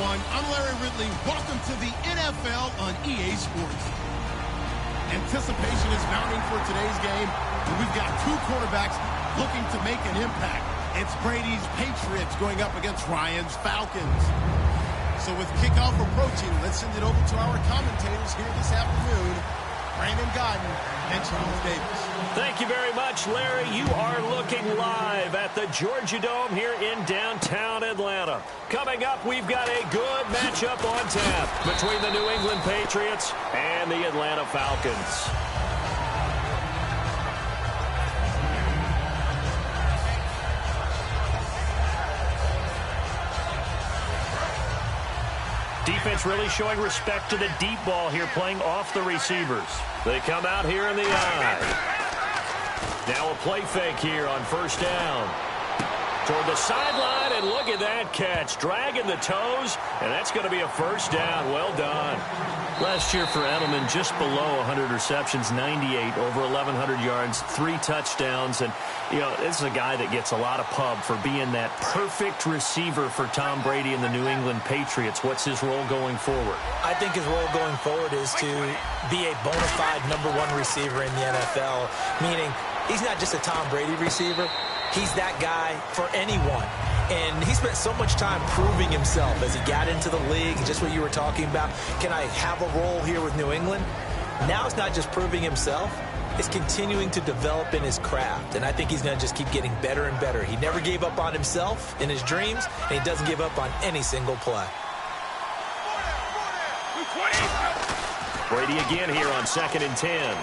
everyone. I'm Larry Ridley. Welcome to the NFL on EA Sports. Anticipation is mounting for today's game, and we've got two quarterbacks looking to make an impact. It's Brady's Patriots going up against Ryan's Falcons. So with kickoff approaching, let's send it over to our commentators here this afternoon, Brandon Godden and Charles Davis. Thank you very much, Larry. You are looking live at the Georgia Dome here in downtown Atlanta. Coming up, we've got a good matchup on tap between the New England Patriots and the Atlanta Falcons. Defense really showing respect to the deep ball here, playing off the receivers. They come out here in the eye. Now a play fake here on first down. Toward the sideline, and look at that catch. Dragging the toes, and that's going to be a first down. Well done. Last year for Edelman, just below 100 receptions, 98, over 1,100 yards, 3 touchdowns. And, you know, this is a guy that gets a lot of pub for being that perfect receiver for Tom Brady and the New England Patriots. What's his role going forward? I think his role going forward is to be a bona fide #1 receiver in the NFL, meaning he's not just a Tom Brady receiver. He's that guy for anyone. And he spent so much time proving himself as he got into the league, just what you were talking about. Can I have a role here with New England? Now it's not just proving himself. It's continuing to develop in his craft. And I think he's going to just keep getting better and better. He never gave up on himself in his dreams, and he doesn't give up on any single play. Brady again here on 2nd and 10.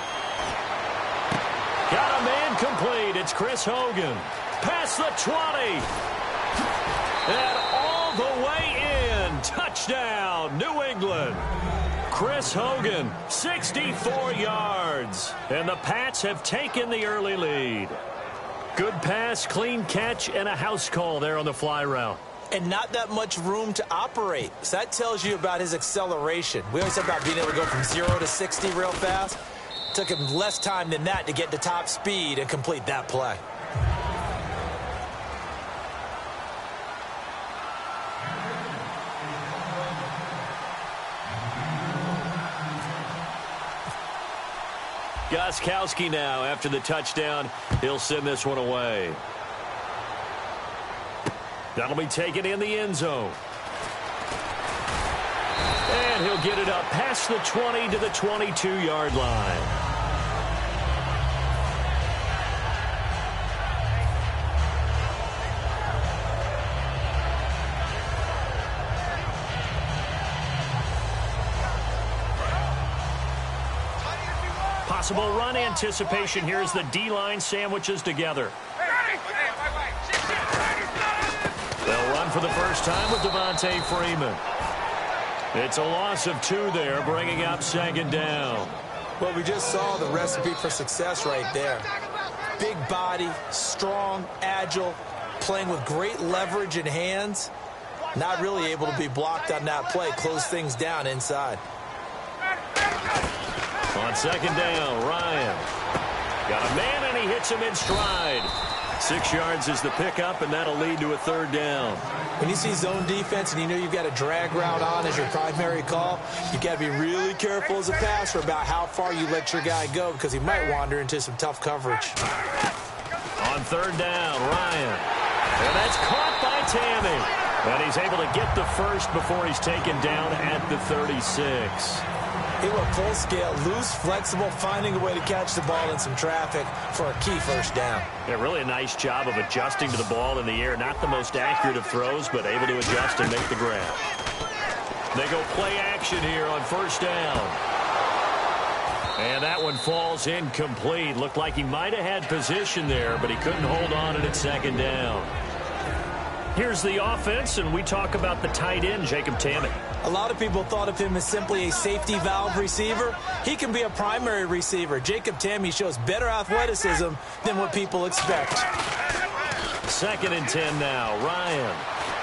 Got a man complete. It's Chris Hogan. Past the 20. And all the way in. Touchdown, New England. Chris Hogan, 64 yards. And the Pats have taken the early lead. Good pass, clean catch, and a house call there on the fly route. And not that much room to operate. So that tells you about his acceleration. We always talk about being able to go from 0 to 60 real fast. Took him less time than that to get to top speed and complete that play. Gostkowski now after the touchdown. He'll send this one away. That'll be taken in the end zone. And he'll get it up past the 20 to the 22-yard line. Possible run anticipation here as the D-line sandwiches together. They'll run for the first time with Devontae Freeman. It's a loss of 2 there, bringing up 2nd down. Well, we just saw the recipe for success right there. Big body, strong, agile, playing with great leverage in hands. Not really able to be blocked on that play. Close things down inside. On 2nd down, Ryan. Got a man, and he hits him in stride. 6 yards is the pickup, and that'll lead to a 3rd down. When you see zone defense and you know you've got a drag route on as your primary call, you've got to be really careful as a passer about how far you let your guy go because he might wander into some tough coverage. On 3rd down, Ryan. And that's caught by Tammy. And he's able to get the first before he's taken down at the 36. He went full scale, loose, flexible, finding a way to catch the ball in some traffic for a key first down. Yeah, really a nice job of adjusting to the ball in the air. Not the most accurate of throws, but able to adjust and make the grab. They go play action here on 1st down. And that one falls incomplete. Looked like he might have had position there, but he couldn't hold on it at 2nd down. Here's the offense, and we talk about the tight end, Jacob Tamme. A lot of people thought of him as simply a safety valve receiver. He can be a primary receiver. Jacob Tamme shows better athleticism than what people expect. 2nd and 10 now. Ryan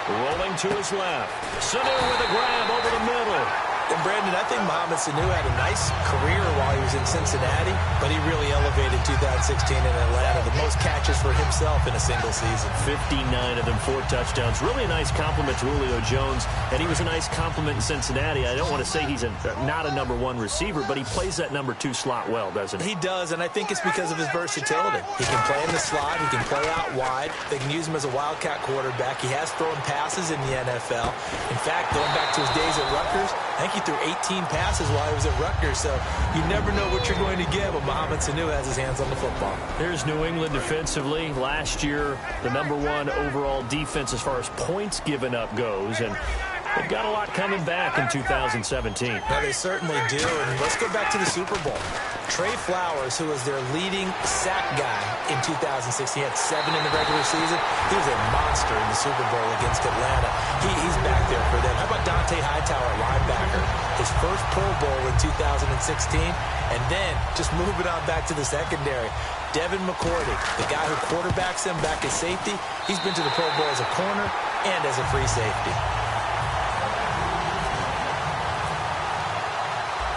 rolling to his left. Sanu with a grab over the middle. And Brandon, I think Mohamed Sanu had a nice career while he was in Cincinnati, but he really elevated 2016 in Atlanta. The most catches for himself in a single season. 59 of them, 4 touchdowns. Really a nice compliment to Julio Jones, and he was a nice compliment in Cincinnati. I don't want to say he's not a number 1 receiver, but he plays that number 2 slot well, doesn't he? He does, and I think it's because of his versatility. He can play in the slot. He can play out wide. They can use him as a wildcat quarterback. He has thrown passes in the NFL. In fact, going back to his days at Rutgers, I think he threw 18 passes while he was at Rutgers, so you never know what you're going to get when Mohamed Sanu has his hands on the football. Here's New England defensively. Last year, the number 1 overall defense as far as points given up goes, and they've got a lot coming back in 2017. Yeah, they certainly do, and let's go back to the Super Bowl. Trey Flowers, who was their leading sack guy in 2016, had 7 in the regular season. He was a monster in the Super Bowl against Atlanta. He's back there for them. How about Dante Hightower, linebacker? His first Pro Bowl in 2016, and then just moving on back to the secondary. Devin McCourty, the guy who quarterbacks him back at safety, he's been to the Pro Bowl as a corner and as a free safety.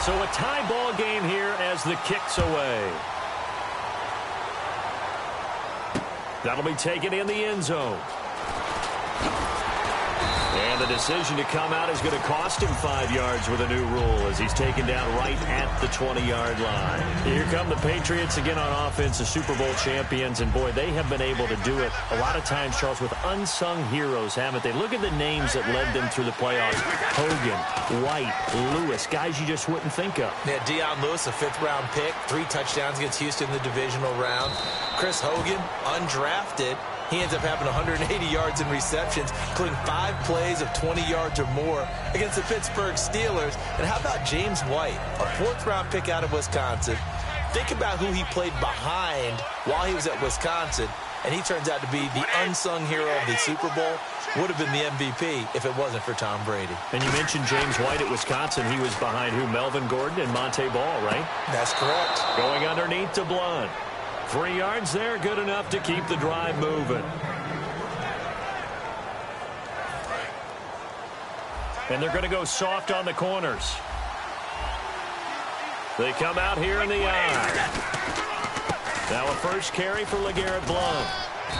So a tie ball game here as the kick's away. That'll be taken in the end zone. And the decision to come out is going to cost him 5 yards with a new rule as he's taken down right at the 20-yard line. Here come the Patriots again on offense, the Super Bowl champions, and boy, they have been able to do it a lot of times, Charles, with unsung heroes, haven't they? Look at the names that led them through the playoffs. Hogan, White, Lewis, guys you just wouldn't think of. Yeah, Deion Lewis, a 5th-round pick, 3 touchdowns against Houston in the divisional round. Chris Hogan, undrafted. He ends up having 180 yards in receptions, including 5 plays of 20 yards or more against the Pittsburgh Steelers. And how about James White, a 4th-round pick out of Wisconsin? Think about who he played behind while he was at Wisconsin, and he turns out to be the unsung hero of the Super Bowl. Would have been the MVP if it wasn't for Tom Brady. And you mentioned James White at Wisconsin. He was behind who? Melvin Gordon and Monte Ball, right? That's correct. Going underneath to Blunt. 3 yards there, good enough to keep the drive moving. And they're going to go soft on the corners. They come out here in the eye. Now a first carry for LeGarrette Blount.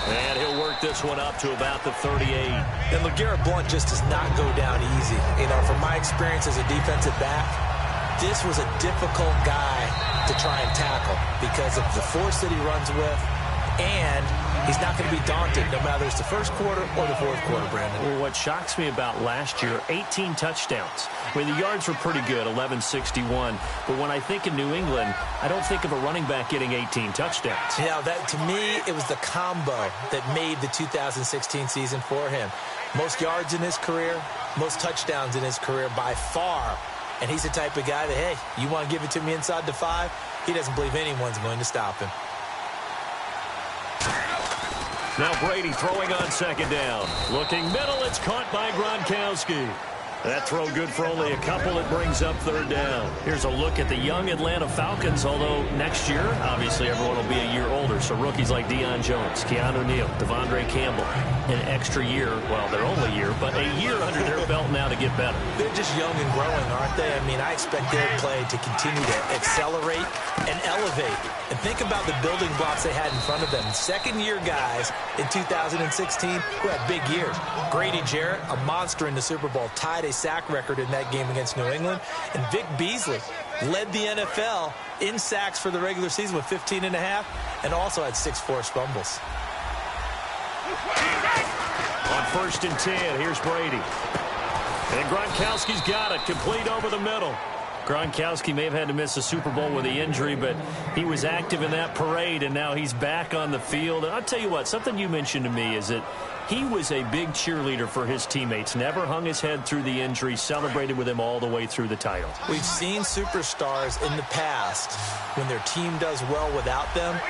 And he'll work this one up to about the 38. And LeGarrette Blount just does not go down easy. You know, from my experience as a defensive back, this was a difficult guy to try and tackle because of the force that he runs with, and he's not going to be daunted no matter it's the first quarter or the fourth quarter, Brandon. Well, what shocks me about last year, 18 touchdowns. I mean, the yards were pretty good, 1161. But when I think of New England, I don't think of a running back getting 18 touchdowns. Yeah, that to me, it was the combo that made the 2016 season for him. Most yards in his career, most touchdowns in his career by far. And he's the type of guy that, hey, you want to give it to me inside the 5? He doesn't believe anyone's going to stop him. Now Brady throwing on second down. Looking middle, it's caught by Gronkowski. That throw good for only a couple. It brings up 3rd down. Here's a look at the young Atlanta Falcons, although next year, obviously, everyone will be a year older. So rookies like Deion Jones, Keanu Neal, Devondre Campbell, an extra year, well, their only year, but a year under their belt now to get better. They're just young and growing, aren't they? I mean, I expect their play to continue to accelerate and elevate. And think about the building blocks they had in front of them. Second-year guys in 2016 who had big years. Grady Jarrett, a monster in the Super Bowl, tied a sack record in that game against New England. And Vic Beasley led the NFL in sacks for the regular season with 15.5 and also had 6 forced fumbles. On 1st and 10, here's Brady. And Gronkowski's got it, complete over the middle. Gronkowski may have had to miss a Super Bowl with the injury, but he was active in that parade, and now he's back on the field. And I'll tell you what, something you mentioned to me is that he was a big cheerleader for his teammates, never hung his head through the injury, celebrated with him all the way through the title. We've seen superstars in the past, when their team does well without them,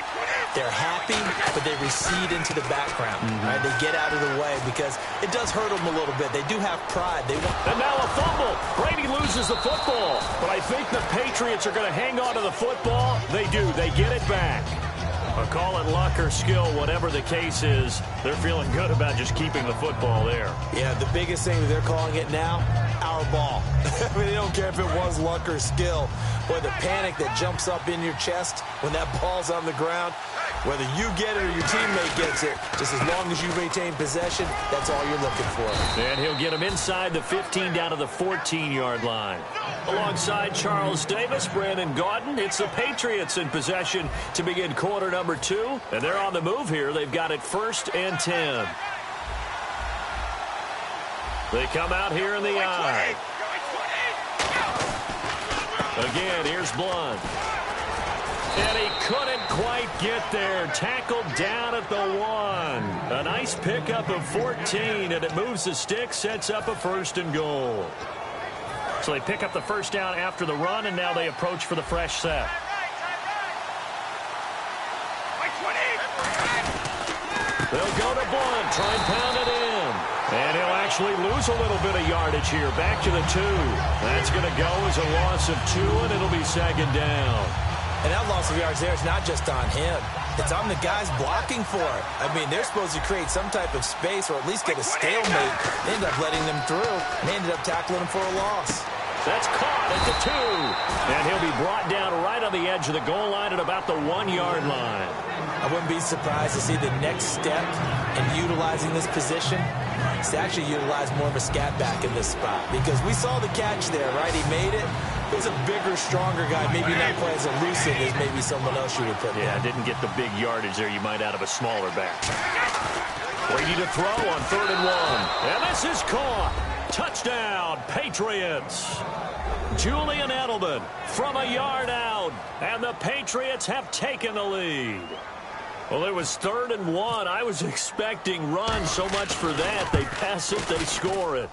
they're happy, but they recede into the background. Right? They get out of the way because it does hurt them a little bit. They do have pride. And now a fumble. Brady loses the football. But I think the Patriots are going to hang on to the football. They do. They get it back. Or call it luck or skill, whatever the case is, they're feeling good about just keeping the football there. Yeah, the biggest thing that they're calling it now, our ball. I mean, they don't care if it was luck or skill. Boy, the panic that jumps up in your chest when that ball's on the ground, whether you get it or your teammate gets it, just as long as you maintain possession, that's all you're looking for. And he'll get him inside the 15 down to the 14-yard line. Alongside Charles Davis, Brandon Gaudin, it's the Patriots in possession to begin quarter number 2. And they're on the move here. They've got it 1st and 10. They come out here in the I. Again, here's Blunt. And he couldn't quite get there. Tackled down at the 1. A nice pickup of 14, and it moves the stick, sets up a 1st and goal. So they pick up the 1st down after the run, and now they approach for the fresh set. They'll go to Blunt, try and pound it in. And he'll actually lose a little bit of yardage here. Back to the 2. That's going to go as a loss of 2, and it'll be 2nd down. And that loss of yards there is not just on him. It's on the guys blocking for it. I mean, they're supposed to create some type of space or at least get a stalemate. They end up letting them through. They ended up tackling him for a loss. That's caught at the 2. And he'll be brought down right on the edge of the goal line at about the 1-yard line. I wouldn't be surprised to see the next step in utilizing this position is to actually utilize more of a scat back in this spot. Because we saw the catch there, right? He made it. He's a bigger, stronger guy, maybe not quite as elusive as maybe someone else you would put Yeah, didn't get the big yardage there you might out of a smaller back. Brady to throw on 3rd and 1. And this is caught. Touchdown, Patriots. Julian Edelman from a yard out. And the Patriots have taken the lead. Well, it was 3rd and 1. I was expecting run, so much for that. They pass it, they score it.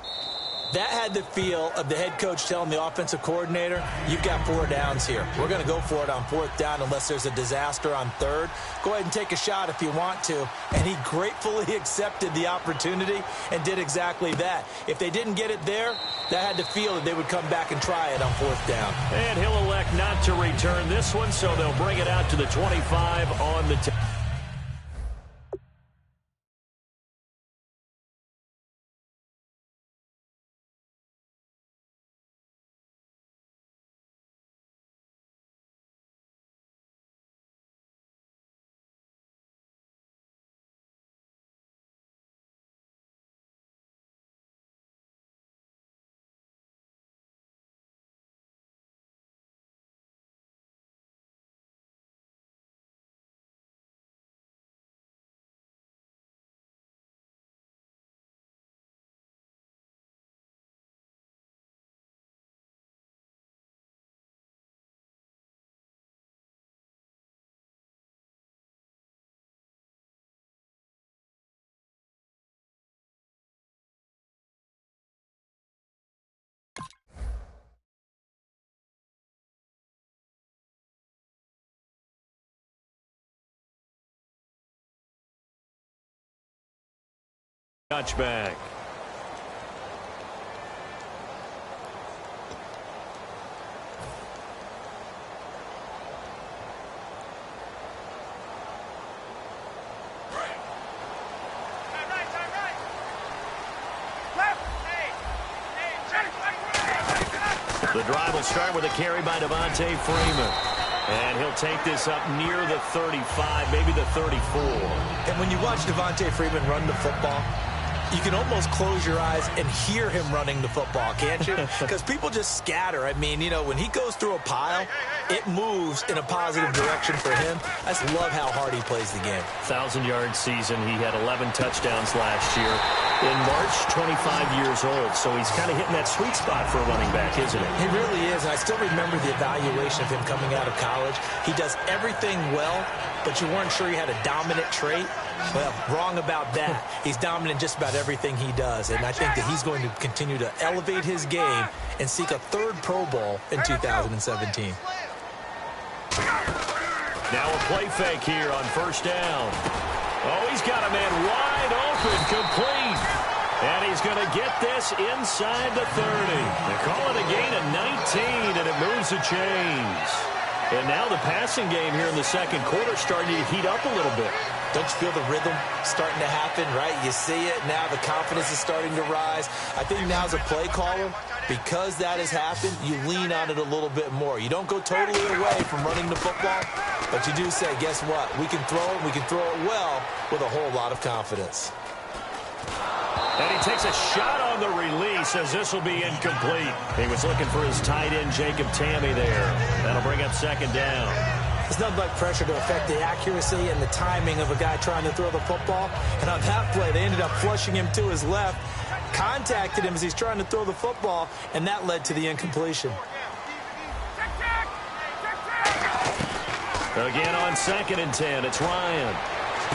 That had the feel of the head coach telling the offensive coordinator, you've got 4 downs here. We're going to go for it on 4th down unless there's a disaster on 3rd. Go ahead and take a shot if you want to. And he gratefully accepted the opportunity and did exactly that. If they didn't get it there, that had the feel that they would come back and try it on 4th down. And he'll elect not to return this one, so they'll bring it out to the 25 on the 10. Touchback. The drive will start with a carry by Devontae Freeman. And he'll take this up near the 35, maybe the 34. And when you watch Devontae Freeman run the football, you can almost close your eyes and hear him running the football, can't you? Because people just scatter. I mean, you know, when he goes through a pile, it moves in a positive direction for him. I just love how hard he plays the game. 1,000-yard season. He had 11 touchdowns last year. In March, 25 years old. So he's kind of hitting that sweet spot for a running back, isn't he? He really is. And I still remember the evaluation of him coming out of college. He does everything well, but you weren't sure he had a dominant trait. Well, wrong about that. He's dominant in just about everything he does. And I think that he's going to continue to elevate his game and seek a 3rd Pro Bowl in 2017. Now a play fake here on 1st down. Oh, he's got a man wide open, complete. And he's going to get this inside the 30. They call it a gain of 19, and it moves the chains. And now the passing game here in the 2nd quarter starting to heat up a little bit. Don't you feel the rhythm starting to happen, right? You see it now. The confidence is starting to rise. I think now as a play caller, Because that has happened, you lean on it a little bit more. You don't go totally away from running the football, but you do say, guess what? We can throw it. We can throw it well with a whole lot of confidence. And he takes a shot on the release as this will be incomplete. He was looking for his tight end, Jacob Tamme, there. That'll bring up second down. There's nothing like pressure to affect the accuracy and the timing of a guy trying to throw the football. And on that play, they ended up flushing him to his left, contacted him as he's trying to throw the football, and that led to the incompletion. Again on 2nd and 10, it's Ryan.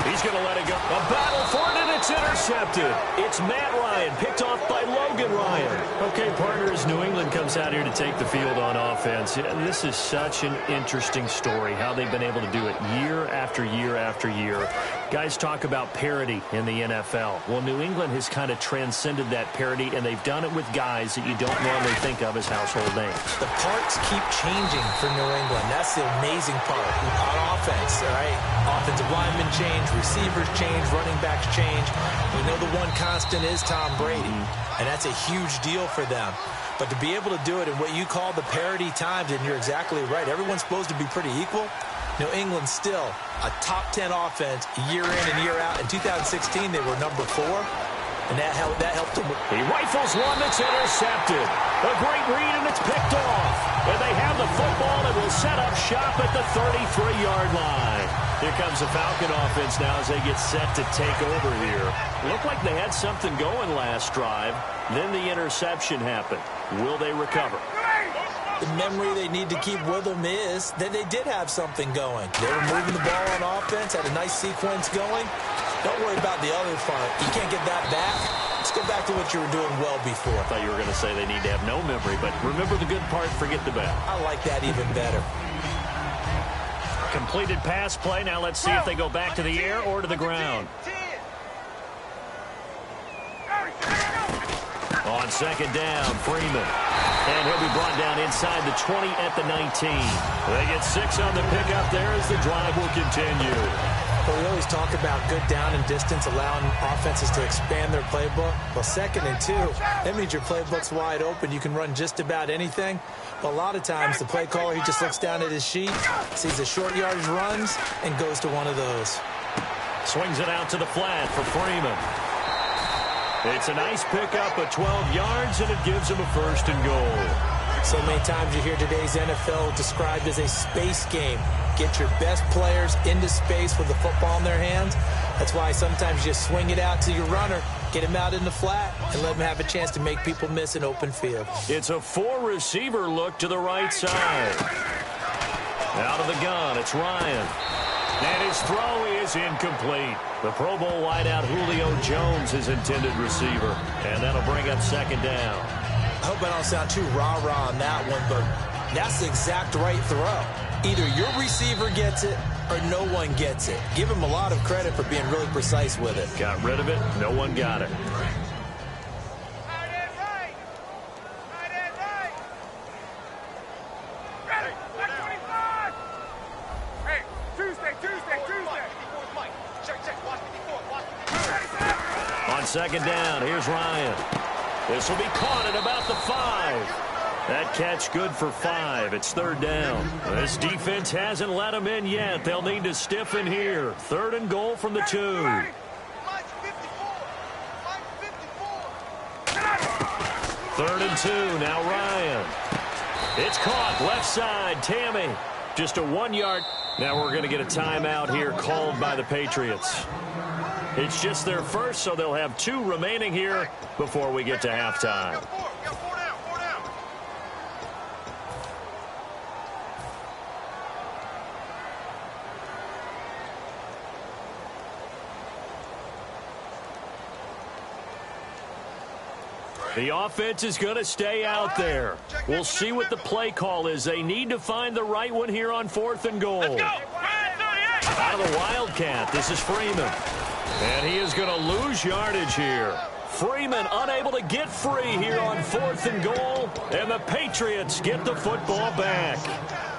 He's going to let it go. A battle for it, and it's intercepted. It's Matt Ryan, picked off by Logan Ryan. Okay, partners, New England comes out here to take the field on offense. This is such an interesting story, how they've been able to do it year after year after year. Guys talk about parity in the NFL. Well, New England has kind of transcended that parity, and they've done it with guys that you don't normally think of as household names. The parts keep changing for New England. That's the amazing part on offense, all right? Offensive linemen change, receivers change, running backs change. We know the one constant is Tom Brady, and that's a huge deal for them. But to be able to do it in what you call the parity times, and you're exactly right, everyone's supposed to be pretty equal. New England's still a top 10 offense year in and year out. In 2016, they were number 4, and that helped them. He rifles one that's intercepted. A great read, and it's picked off. And they have the football and will set up shop at the 33-yard line. Here comes the Falcon offense now as they get set to take over here. Looked like they had something going last drive. Then the interception happened. Will they recover? The memory they need to keep with them is that they did have something going. They were moving the ball on offense, had a nice sequence going. Don't worry about the other part. You can't get that back. Let's go back to what you were doing well before. I thought you were going to say they need to have no memory, but remember the good part, forget the bad. I like that even better. Completed pass play. Now let's see if they go back to the air or to the ground. On 2nd down, Freeman. And he'll be brought down inside the 20 at the 19. They get 6 on the pickup there as the drive will continue. Well, we always talk about good down and distance, allowing offenses to expand their playbook. Well, 2nd and 2, that means your playbook's wide open. You can run just about anything. But a lot of times, the play caller, he just looks down at his sheet, sees the short yardage runs, and goes to one of those. Swings it out to the flat for Freeman. It's a nice pickup of 12 yards, and it gives him a 1st and goal. So many times you hear today's NFL described as a space game. Get your best players into space with the football in their hands. That's why sometimes you just swing it out to your runner, get him out in the flat, and let him have a chance to make people miss an open field. It's a 4-receiver look to the right side. Out of the gun, it's Ryan. And his throw is incomplete. The Pro Bowl wideout Julio Jones, his intended receiver. And that'll bring up 2nd down. I hope I don't sound too rah-rah on that one, but that's the exact right throw. Either your receiver gets it or no one gets it. Give him a lot of credit for being really precise with it. Got rid of it. No one got it. On 2nd down, here's Ryan. This will be caught at about the 5. That catch good for 5. It's 3rd down. This defense hasn't let them in yet. They'll need to stiffen here. 3rd and goal from the 2. 3rd and 2. Now Ryan. It's caught left side. Tamme. Just a 1-yard. Now we're going to get a timeout here called by the Patriots. It's just their first, so they'll have 2 remaining here before we get to halftime. The offense is going to stay out there. We'll see what the play call is. They need to find the right one here on 4th and goal. Out of the Wildcat, this is Freeman. And he is going to lose yardage here. Freeman unable to get free here on 4th and goal. And the Patriots get the football back.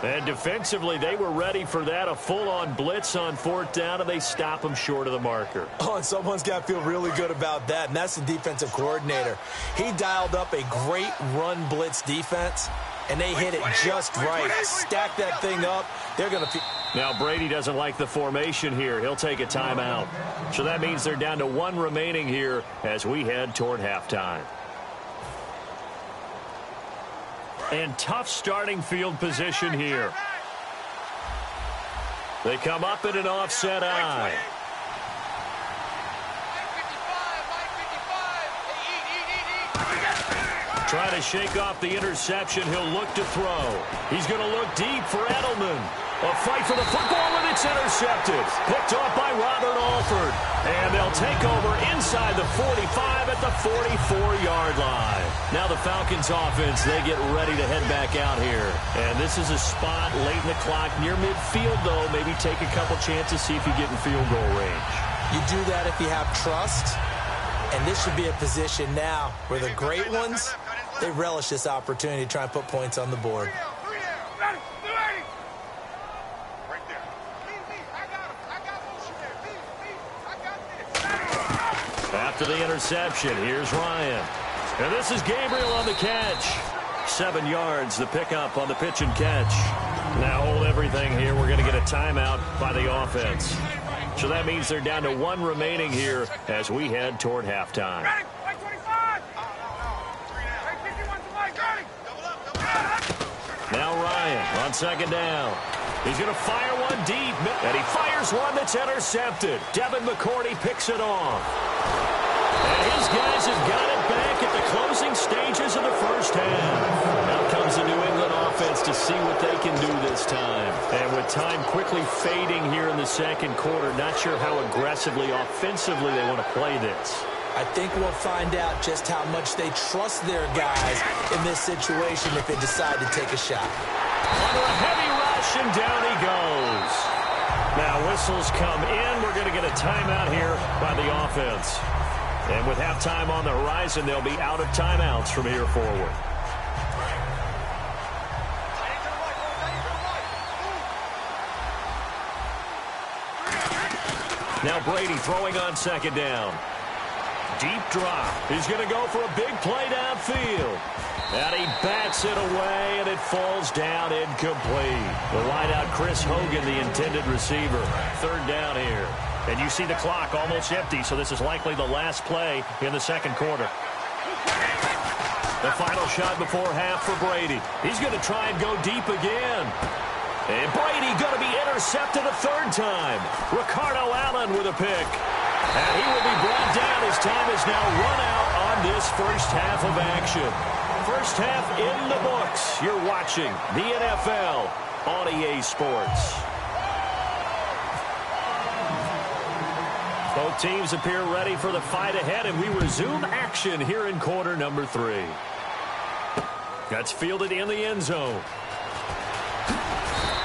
And defensively, they were ready for that, a full-on blitz on fourth down, and they stop them short of the marker. Oh, and someone's got to feel really good about that, and that's the defensive coordinator. He dialed up a great run blitz defense, and they hit it just right. Stack that thing up. They're going to... Now, Brady doesn't like the formation here. He'll take a timeout. So that means they're down to one remaining here as we head toward halftime. And tough starting field position here. They come up in an offset eye. Trying to shake off the interception. He'll look to throw. He's going to look deep for Edelman. A fight for the football, and it's intercepted. Picked off by Robert Alford. And they'll take over inside the 45 at the 44-yard line. Now the Falcons offense, they get ready to head back out here. And this is a spot late in the clock near midfield, though. Maybe take a couple chances, see if you get in field goal range. You do that if you have trust. And this should be a position now where the great ones, they relish this opportunity to try and put points on the board. After the interception, here's Ryan. And this is Gabriel on the catch. 7 yards, the pickup on the pitch and catch. Now hold everything here. We're going to get a timeout by the offense. So that means they're down to one remaining here as we head toward halftime. Now Ryan on second down. He's going to fire one deep, and he fires one that's intercepted. Devin McCourty picks it off. And his guys have got it back at the closing stages of the first half. Now comes the New England offense to see what they can do this time. And with time quickly fading here in the second quarter, not sure how aggressively, offensively they want to play this. I think we'll find out just how much they trust their guys in this situation if they decide to take a shot. Under a heavy rush, and down he goes. Now whistles come in. We're going to get a timeout here by the offense. And with halftime on the horizon, they'll be out of timeouts from here forward. Now Brady throwing on second down. Deep drop. He's going to go for a big play downfield. And he bats it away, and it falls down incomplete. The wideout, Chris Hogan, the intended receiver. Third down here. And you see the clock almost empty, so this is likely the last play in the second quarter. The final shot before half for Brady. He's going to try and go deep again. And Brady going to be intercepted a third time. Ricardo Allen with a pick. And he will be brought down as time is now run out on this first half of action. First half in the books. You're watching the NFL on EA Sports. Both teams appear ready for the fight ahead, and we resume action here in quarter number 3. That's fielded in the end zone.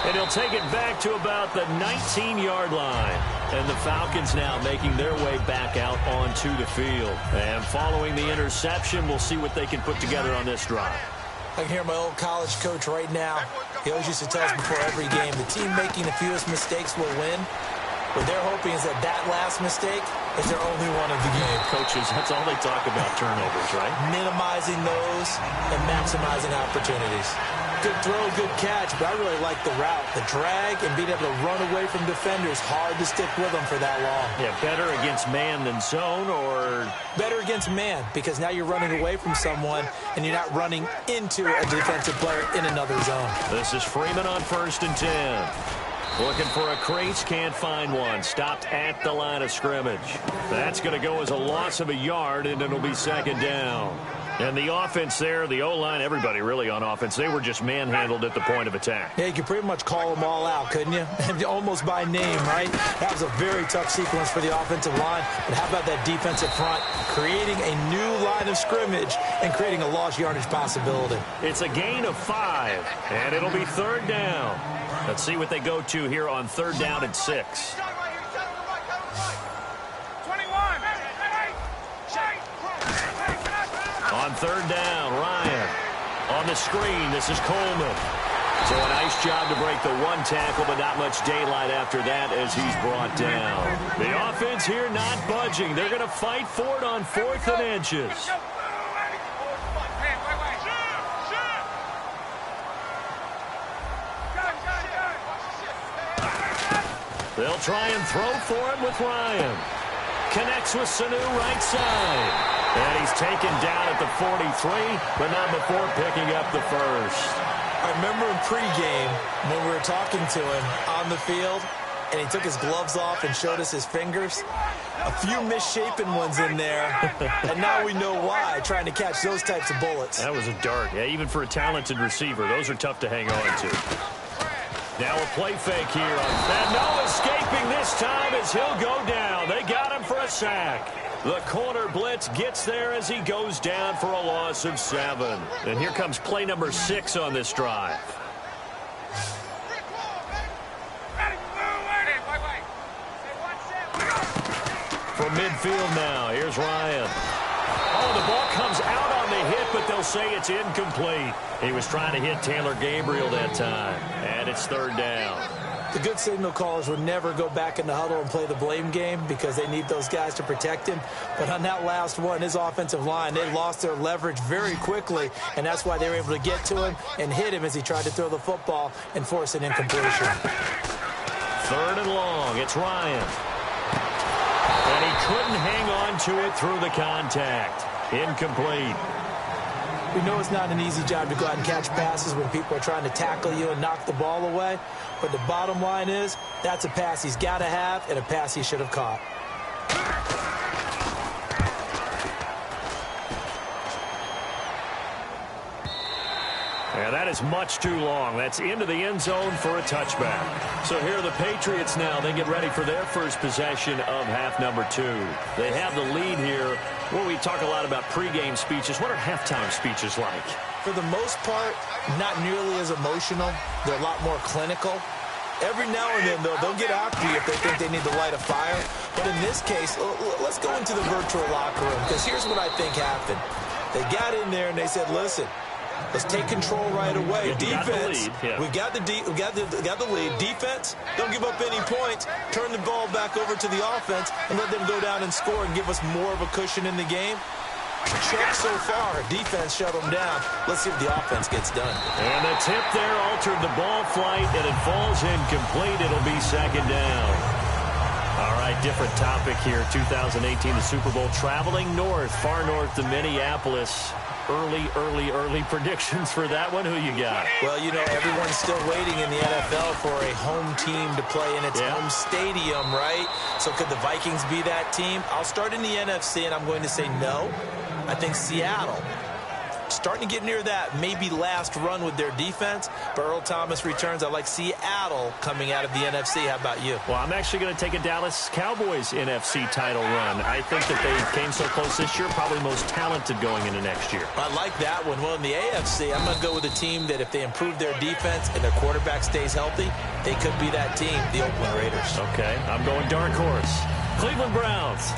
And he'll take it back to about the 19-yard line. And the Falcons now making their way back out onto the field. And following the interception, we'll see what they can put together on this drive. I can hear my old college coach right now. He always used to tell us before every game, the team making the fewest mistakes will win. What they're hoping is that last mistake is their only one of the game. Coaches, that's all they talk about, turnovers, right? Minimizing those and maximizing opportunities. Good throw, good catch, but I really like the route. The drag and being able to run away from defenders, hard to stick with them for that long. Yeah, better against man than zone, or? Better against man, because now you're running away from someone and you're not running into a defensive player in another zone. This is Freeman on 1st and 10. Looking for a crease, can't find one. Stopped at the line of scrimmage. That's going to go as a loss of a yard, and it'll be second down. And the offense there, the O-line, everybody really on offense, they were just manhandled at the point of attack. Yeah, you could pretty much call them all out, couldn't you? Almost by name, right? That was a very tough sequence for the offensive line. But how about that defensive front creating a new line of scrimmage and creating a lost yardage possibility? It's a gain of 5, and it'll be third down. Let's see what they go to here on third down and 6. On third down, Ryan. On the screen, this is Coleman. So a nice job to break the one tackle, but not much daylight after that as he's brought down. The offense here not budging. They're going to fight for it on 4th and inches. They'll try and throw for him with Ryan. Connects with Sanu right side. And he's taken down at the 43, but not before picking up the first. I remember in pregame when we were talking to him on the field, and he took his gloves off and showed us his fingers. A few misshapen ones in there, and now we know why, trying to catch those types of bullets. That was a dart. Yeah, even for a talented receiver, those are tough to hang on to. Now a play fake here. And no escaping this time as he'll go down. They got him for a sack. The corner blitz gets there as he goes down for a loss of 7. And here comes play number 6 on this drive. From midfield now, here's Ryan. Oh, the ball comes out on the hit, but they'll say it's incomplete. He was trying to hit Taylor Gabriel that time, and it's 3rd down. The good signal callers would never go back in the huddle and play the blame game because they need those guys to protect him. But on that last one, his offensive line, they lost their leverage very quickly, and that's why they were able to get to him and hit him as he tried to throw the football and force an incompletion. 3rd and long. It's Ryan. And he couldn't hang on to it through the contact. Incomplete. We know it's not an easy job to go out and catch passes when people are trying to tackle you and knock the ball away. But the bottom line is, that's a pass he's got to have and a pass he should have caught. And that is much too long. That's into the end zone for a touchback. So here are the Patriots now. They get ready for their first possession of half number 2. They have the lead here. Well, we talk a lot about pregame speeches. What are halftime speeches like? For the most part, not nearly as emotional. They're a lot more clinical. Every now and then, though, they'll get after you if they think they need to light a fire. But in this case, let's go into the virtual locker room, because here's what I think happened. They got in there and they said, listen, let's take control right away. Defense, we got the lead. Defense, don't give up any points. Turn the ball back over to the offense and let them go down and score and give us more of a cushion in the game. Check so far. Defense shut them down. Let's see if the offense gets done. And the tip there altered the ball flight, and it falls incomplete. It'll be 2nd down. All right, different topic here. 2018, the Super Bowl, traveling north, far north to Minneapolis. Early predictions for that one. Who you got? Well, you know, everyone's still waiting in the NFL for a home team to play in its home stadium, right? So could the Vikings be that team? I'll start in the NFC, and I'm going to say no. I think Seattle, starting to get near that maybe last run with their defense. But Earl Thomas returns. I like Seattle coming out of the NFC. How about you? Well, I'm actually going to take a Dallas Cowboys NFC title run. I think that they came so close this year, probably most talented going into next year. I like that one. Well, in the AFC, I'm going to go with a team that if they improve their defense and their quarterback stays healthy, they could be that team, the Oakland Raiders. Okay, I'm going dark horse. Cleveland Browns.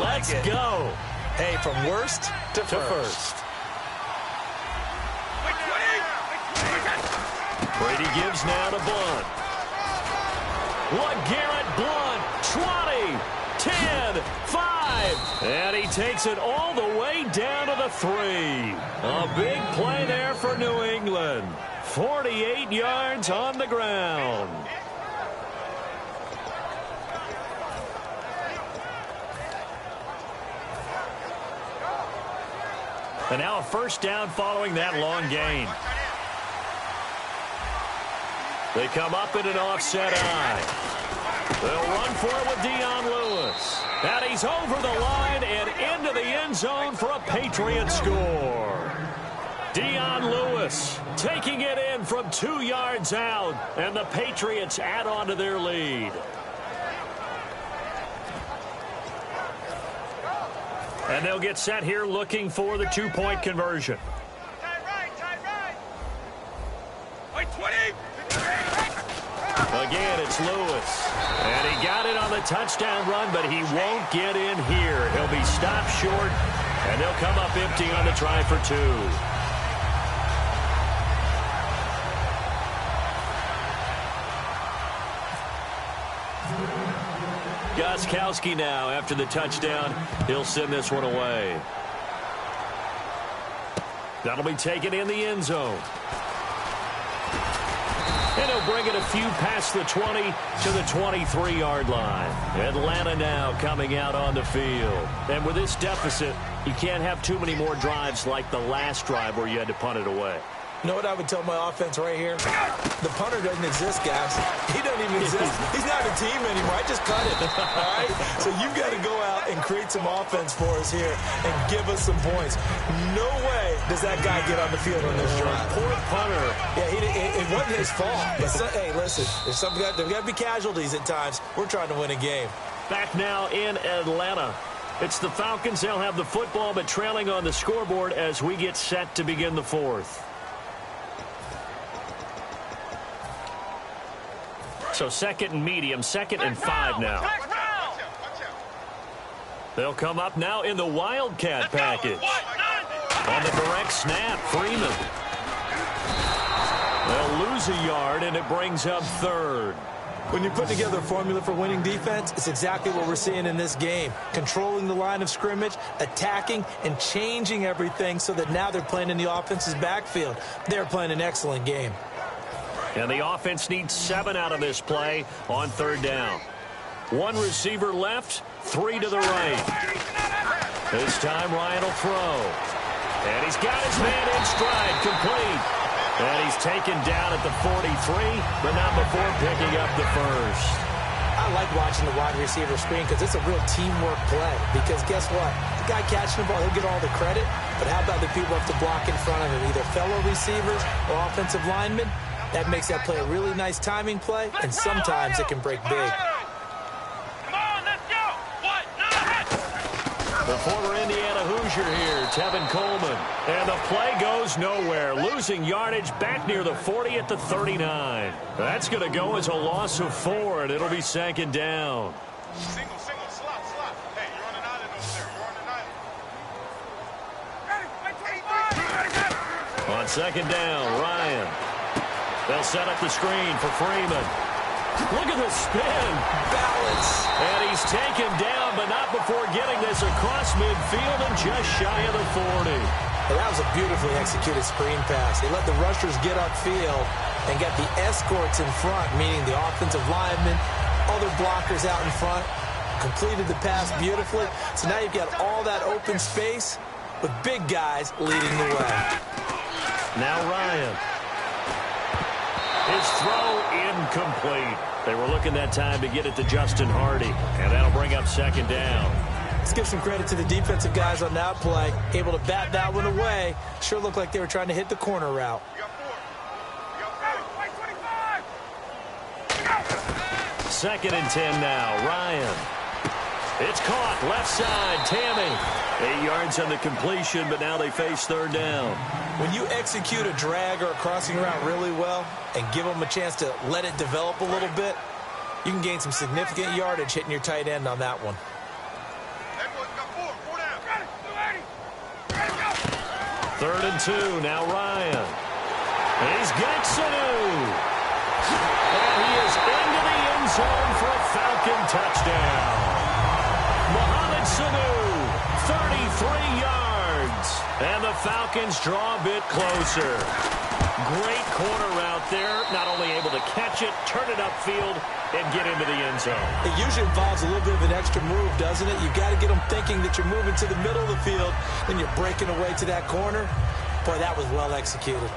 Let's go. Hey, from worst to first. Brady gives now to Blunt. LeGarrette Blunt, 20, 10, 5. And he takes it all the way down to the 3. A big play there for New England. 48 yards on the ground. And now a first down following that long gain. They come up in an offset eye. They'll run for it with Dion Lewis. And he's over the line and into the end zone for a Patriot score. Dion Lewis taking it in from 2 yards out. And the Patriots add on to their lead. And they'll get set here looking for the 2-point conversion. Again, it's Lewis. And he got it on the touchdown run, but he won't get in here. He'll be stopped short, and they'll come up empty on the try for 2. Gostkowski now after the touchdown. He'll send this one away. That'll be taken in the end zone. And he'll bring it a few past the 20 to the 23-yard line. Atlanta now coming out on the field. And with this deficit, you can't have too many more drives like the last drive where you had to punt it away. You know what I would tell my offense right here? The punter doesn't exist, guys. He doesn't even exist. He's not a team anymore. I just cut it, all right? So you've got to go out and create some offense for us here and give us some points. No way does that guy get on the field on this drive. Poor punter. Yeah, it wasn't his fault. But hey, listen, there's got to be casualties at times. We're trying to win a game. Back now in Atlanta. It's the Falcons. They'll have the football, but trailing on the scoreboard as we get set to begin the fourth. So second and medium, 2nd and 5 now. They'll come up now in the Wildcat package. On the direct snap, Freeman. They'll lose a yard, and it brings up 3rd. When you put together a formula for winning defense, it's exactly what we're seeing in this game. Controlling the line of scrimmage, attacking, and changing everything so that now they're playing in the offense's backfield. They're playing an excellent game. And the offense needs 7 out of this play on 3rd down. 1 receiver left, 3 to the right. This time Ryan will throw. And he's got his man in stride, complete. And he's taken down at the 43, but not before picking up the first. I like watching the wide receiver screen because it's a real teamwork play. Because guess what? The guy catching the ball, he'll get all the credit. But how about the people who have to block in front of him, either fellow receivers or offensive linemen? That makes that play a really nice timing play, and sometimes it can break big. Come on, let's go! The former Indiana Hoosier here, Tevin Coleman. And the play goes nowhere. Losing yardage back near the 40 at the 39. That's going to go as a loss of 4, and it'll be 2nd down. Single, slot. Hey, you're on an island over there. You're on an island. On 2nd down, Ryan. They'll set up the screen for Freeman. Look at the spin. Balance. And he's taken down, but not before getting this across midfield and just shy of the 40. Well, that was a beautifully executed screen pass. They let the rushers get upfield and got the escorts in front, meaning the offensive linemen, other blockers out in front, completed the pass beautifully. So now you've got all that open space with big guys leading the way. Now Ryan. His throw incomplete. They were looking that time to get it to Justin Hardy, and that'll bring up 2nd down. Let's give some credit to the defensive guys on that play. Able to bat that one away. Sure looked like they were trying to hit the corner route. You got 4. 2nd and 10 now. Ryan. It's caught. Left side. Tammy. 8 yards on the completion, but now they face 3rd down. When you execute a drag or a crossing route really well and give them a chance to let it develop a little bit, you can gain some significant yardage hitting your tight end on that one. Everyone's got 4. 4 down. Got it. 280. 3rd and 2. Now Ryan. He's got Sanu. And he is into the end zone for a Falcon touchdown. Mohamed Sanu, 33 yards. And the Falcons draw a bit closer. Great corner route there. Not only able to catch it, turn it upfield, and get into the end zone. It usually involves a little bit of an extra move, doesn't it? You've got to get them thinking that you're moving to the middle of the field, then you're breaking away to that corner. Boy, that was well executed.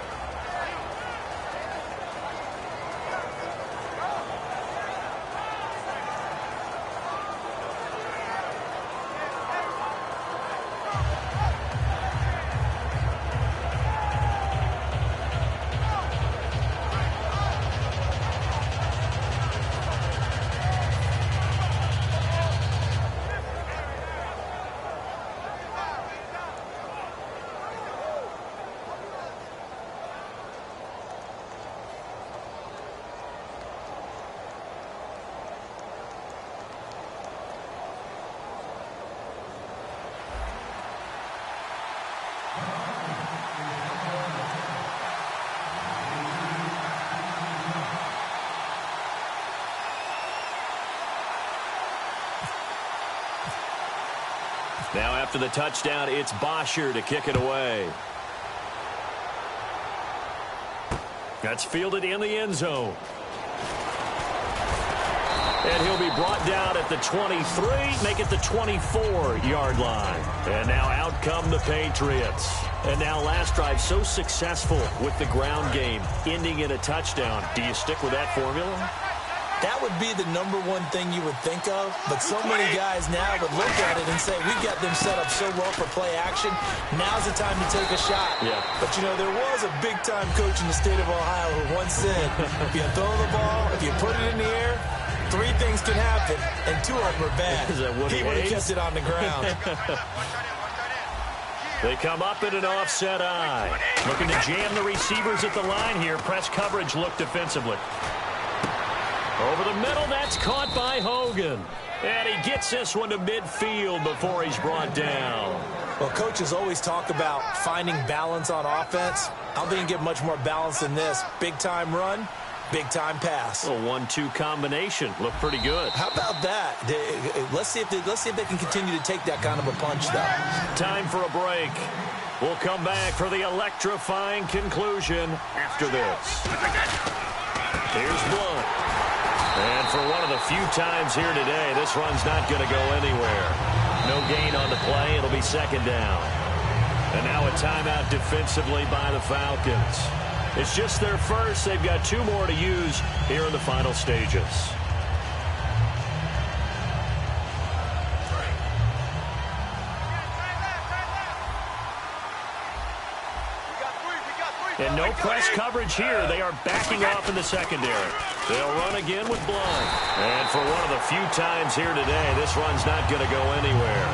Now after the touchdown, it's Bosher to kick it away. That's fielded in the end zone. And he'll be brought down at the 23, make it the 24-yard line. And now out come the Patriots. And now last drive so successful with the ground game, ending in a touchdown. Do you stick with that formula? That would be the number one thing you would think of, but so many guys now would look at it and say, we've got them set up so well for play action, now's the time to take a shot. Yeah. But, you know, there was a big-time coach in the state of Ohio who once said, if you throw the ball, if you put it in the air, 3 things can happen, and 2 of them are bad. He would have kept it on the ground. They come up in an offset eye. Looking to jam the receivers at the line here. Press coverage look defensively. Over the middle, that's caught by Hogan. And he gets this one to midfield before he's brought down. Well, coaches always talk about finding balance on offense. I don't think you get much more balance than this. Big-time run, big-time pass. A 1-2 combination. Looked pretty good. How about that? Let's see if they can continue to take that kind of a punch, though. Time for a break. We'll come back for the electrifying conclusion after this. Here's Blunt. And for one of the few times here today, this run's not going to go anywhere. No gain on the play. It'll be second down. And now a timeout defensively by the Falcons. It's just their first. They've got 2 more to use here in the final stages. And no press coverage here. They are backing off in the secondary. They'll run again with Blunt. And for one of the few times here today, this run's not going to go anywhere.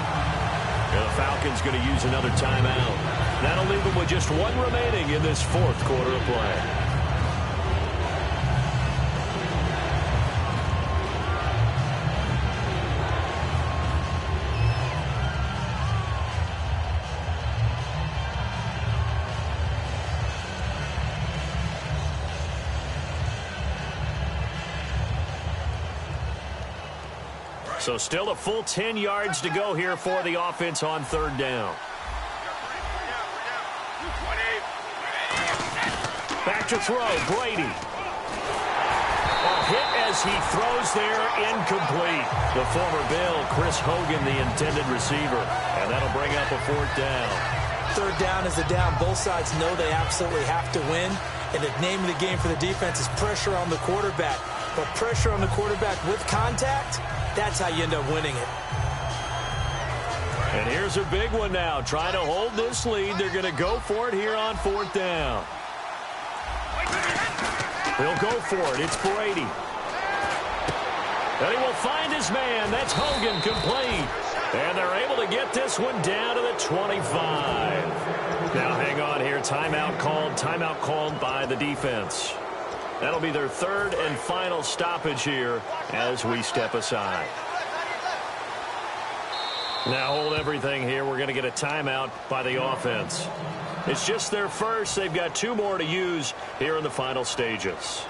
And the Falcons going to use another timeout. That'll leave them with just 1 remaining in this 4th quarter of play. So still a full 10 yards to go here for the offense on 3rd down. Back to throw, Brady. A hit as he throws there, incomplete. The former Bill, Chris Hogan, the intended receiver. And that'll bring up a 4th down. 3rd down is the down. Both sides know they absolutely have to win. And the name of the game for the defense is pressure on the quarterback. But pressure on the quarterback with contact, that's how you end up winning it. And here's a big one now. Trying to hold this lead. They're going to go for it here on 4th down. He'll go for it. It's Brady. And he will find his man. That's Hogan, complete. And they're able to get this one down to the 25. Now hang on here. Timeout called by the defense. That'll be their 3rd and final stoppage here as we step aside. Now hold everything here. We're going to get a timeout by the offense. It's just their first. They've got 2 more to use here in the final stages.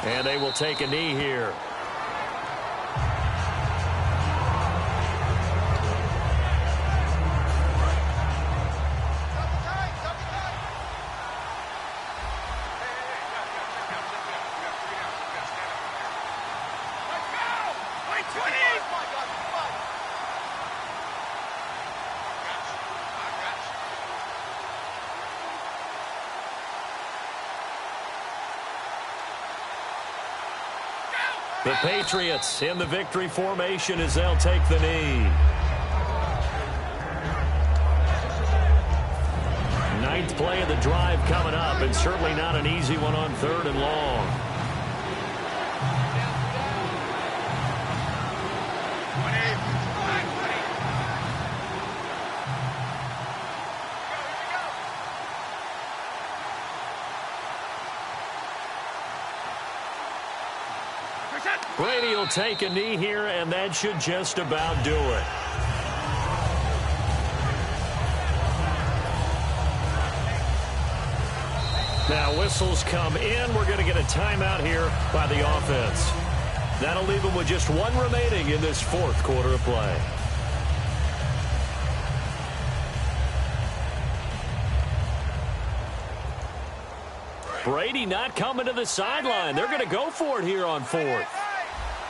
And they will take a knee here. The Patriots in the victory formation as they'll take the knee. 9th play of the drive coming up, and certainly not an easy one on 3rd and long. Brady will take a knee here, and that should just about do it. Now whistles come in. We're going to get a timeout here by the offense. That'll leave them with just one remaining in this fourth quarter of play. Brady not coming to the sideline. They're going to go for it here on fourth.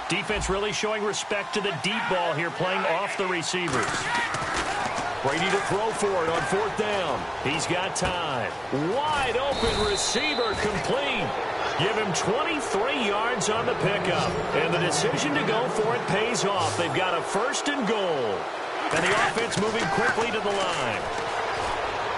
Defense really showing respect to the deep ball here, playing off the receivers. Brady to throw for it on fourth down. He's got time. Wide open receiver complete. Give him 23 yards on the pickup. And the decision to go for it pays off. They've got a first and goal. And the offense moving quickly to the line.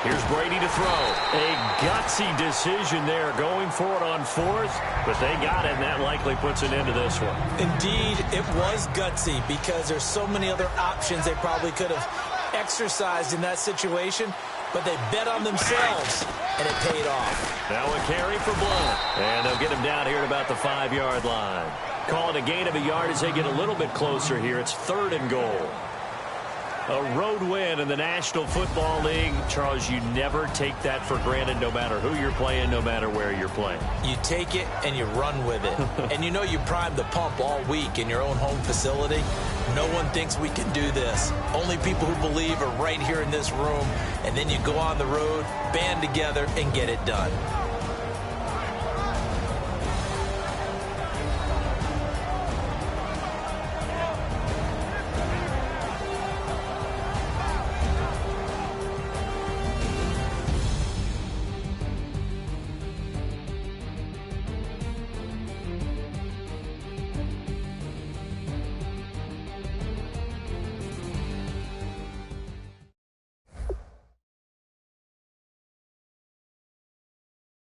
Here's Brady to throw. A gutsy decision there, going for it on fourth, but they got it, and that likely puts an end to this one. Indeed, it was gutsy because there's so many other options they probably could have exercised in that situation, but they bet on themselves, and it paid off. Now a carry for Blunt, and they'll get him down here at about the 5-yard line. Call it a gain of a yard as they get a little bit closer here. It's third and goal. A road win in the National Football League. Charles, you never take that for granted, no matter who you're playing, no matter where you're playing. You take it and you run with it. And you know you primed the pump all week in your own home facility. No one thinks we can do this. Only people who believe are right here in this room. And then you go on the road, band together, and get it done.